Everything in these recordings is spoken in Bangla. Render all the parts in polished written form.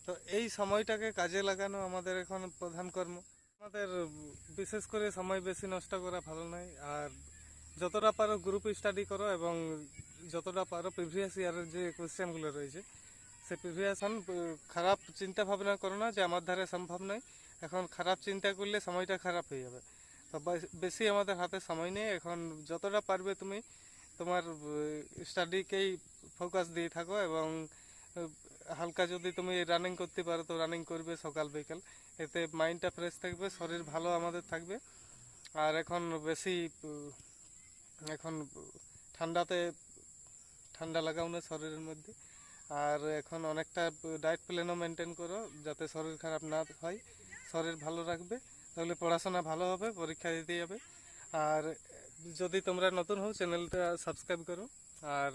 তো এই সময়টাকে কাজে লাগানো আমাদের এখন প্রধান কর্ম। আমাদের বিশেষ করে সময় বেশি নষ্ট করা ভালো নয়। আর যতটা পারো গ্রুপ স্টাডি করো এবং যতটা পারো প্রিভিয়াস ইয়ারের যে কোয়েশ্চেনগুলো রয়েছে সে প্রিভিয়াস খারাপ চিন্তা ভাবনা করো না যে আমার ধারে সম্ভব নয়। এখন খারাপ চিন্তা করলে সময়টা খারাপ হয়ে যাবে। তো বেশি আমাদের হাতে সময় নেই এখন। যতটা পারবে তুমি তোমার স্টাডিকেই ফোকাস দিয়ে থাকো এবং হালকা যদি তুমি রানিং করতে পারো তো রানিং করবে সকাল বিকাল। এতে মাইন্ডটা ফ্রেশ থাকবে, শরীর ভালো আমাদের থাকবে। আর এখন বেশি এখন ঠান্ডাতে ঠান্ডা লাগাও না শরীরের মধ্যে। আর এখন অনেকটা ডায়েট প্ল্যানও মেনটেন করো যাতে শরীর খারাপ না হয়, শরীর ভালো রাখবে। তাহলে পড়াশোনা ভালো হবে, পরীক্ষা দিতে যাবে। আর যদি তোমরা নতুন হও চ্যানেলটা সাবস্ক্রাইব করো আর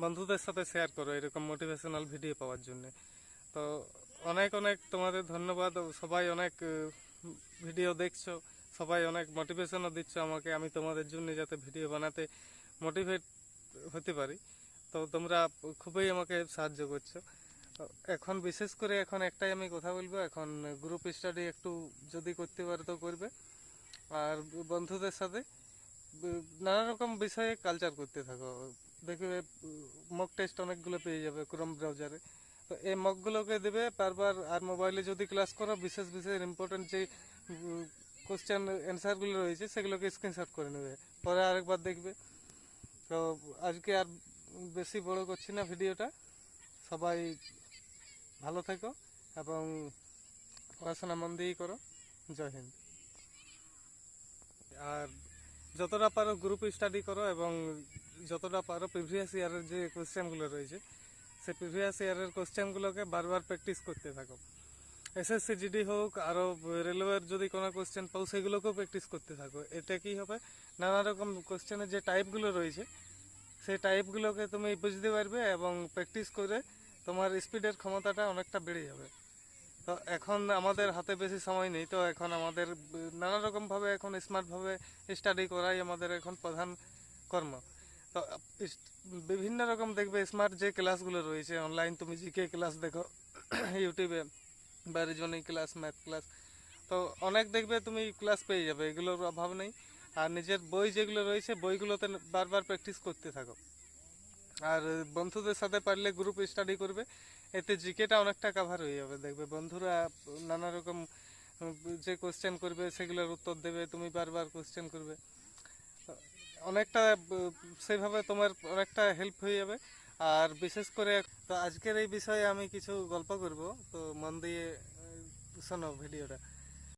বন্ধুদের সাথে শেয়ার করো এরকম মোটিভেশনাল ভিডিও পাওয়ার জন্য। তো অনেক অনেক তোমাদের ধন্যবাদ। সবাই অনেক ভিডিও দেখছো, সবাই অনেক মোটিভেশনও দিচ্ছ আমাকে, আমি তোমাদের জন্য যাতে ভিডিও বানাতে মোটিভেট হতে পারি। তো তোমরা খুবই আমাকে সাহায্য করছো। এখন বিশেষ করে এখন একটাই আমি কথা বলবো, এখন গ্রুপ স্টাডি একটু যদি করতে পারো তো করবে। আর বন্ধুদের সাথে নানা রকম বিষয়ে কালচার করতে থাকো। দেখবে মক টেস্ট অনেকগুলো পেয়ে যাবে ক্রোম ব্রাউজারে। তো এই মকগুলোকে দেবে বারবার। আর মোবাইলে যদি ক্লাস করো বিশেষ বিশেষ ইম্পর্টেন্ট যে কোশ্চেন অ্যান্সারগুলো রয়েছে সেগুলোকে স্ক্রিনশট করে নেবে, পরে আরেকবার দেখবে। তো আজকে আর বেশি বড় করছি না ভিডিওটা। সবাই ভালো থেকো এবং পড়াশোনা মন দিয়েই করো। জয় হিন্দ। আর যতটা পারো গ্রুপ স্টাডি করো এবং যতটা পারো প্রিভিয়াস ইয়ারের যে কোশ্চেনগুলো রয়েছে সেই প্রিভিয়াস ইয়ারের কোশ্চেনগুলোকে বারবার প্র্যাকটিস করতে থাকো। এসএসসি জিডি হোক, আরও রেলওয়ের যদি কোনো কোশ্চেন পাও সেগুলোকেও প্র্যাকটিস করতে থাকো। এতে কী হবে, নানা রকম কোশ্চেনের যে টাইপগুলো রয়েছে সেই টাইপগুলোকে তুমি বুঝতে পারবে এবং প্র্যাকটিস করে তোমার স্পিডের ক্ষমতাটা অনেকটা বেড়ে যাবে। তো এখন আমাদের হাতে বেশি সময় নেই, তো এখন আমাদের নানা রকমভাবে এখন স্মার্টভাবে স্টাডি করাই আমাদের এখন প্রধান কর্ম। তো বিভিন্ন রকম দেখবে স্মার্ট যে ক্লাসগুলো রয়েছে অনলাইন, তুমি জিকে ক্লাস দেখো ইউটিউবে, বা রিজনিং ক্লাস, ম্যাথ ক্লাস, তো অনেক দেখবে তুমি ক্লাস পেয়ে যাবে, এগুলোর অভাব নেই। আর নিজের বই যেগুলো রয়েছে বইগুলোতে বারবার প্র্যাকটিস করতে থাকো। আর বন্ধুদের সাথে পারলে গ্রুপ স্টাডি করবে, এতে জিকেটা অনেকটা কাভার হয়ে যাবে। দেখবে বন্ধুরা নানা রকম যে কোশ্চেন করবে সেগুলোর উত্তর দেবে, তুমি বারবার কোশ্চেন করবে, অনেকটা সেইভাবে তোমার অনেকটা হেল্প হয়ে যাবে। আর বিশেষ করে তো আজকের এই বিষয়ে আমি কিছু গল্প করব, তো মন দিয়ে শোনো ভিডিওটা।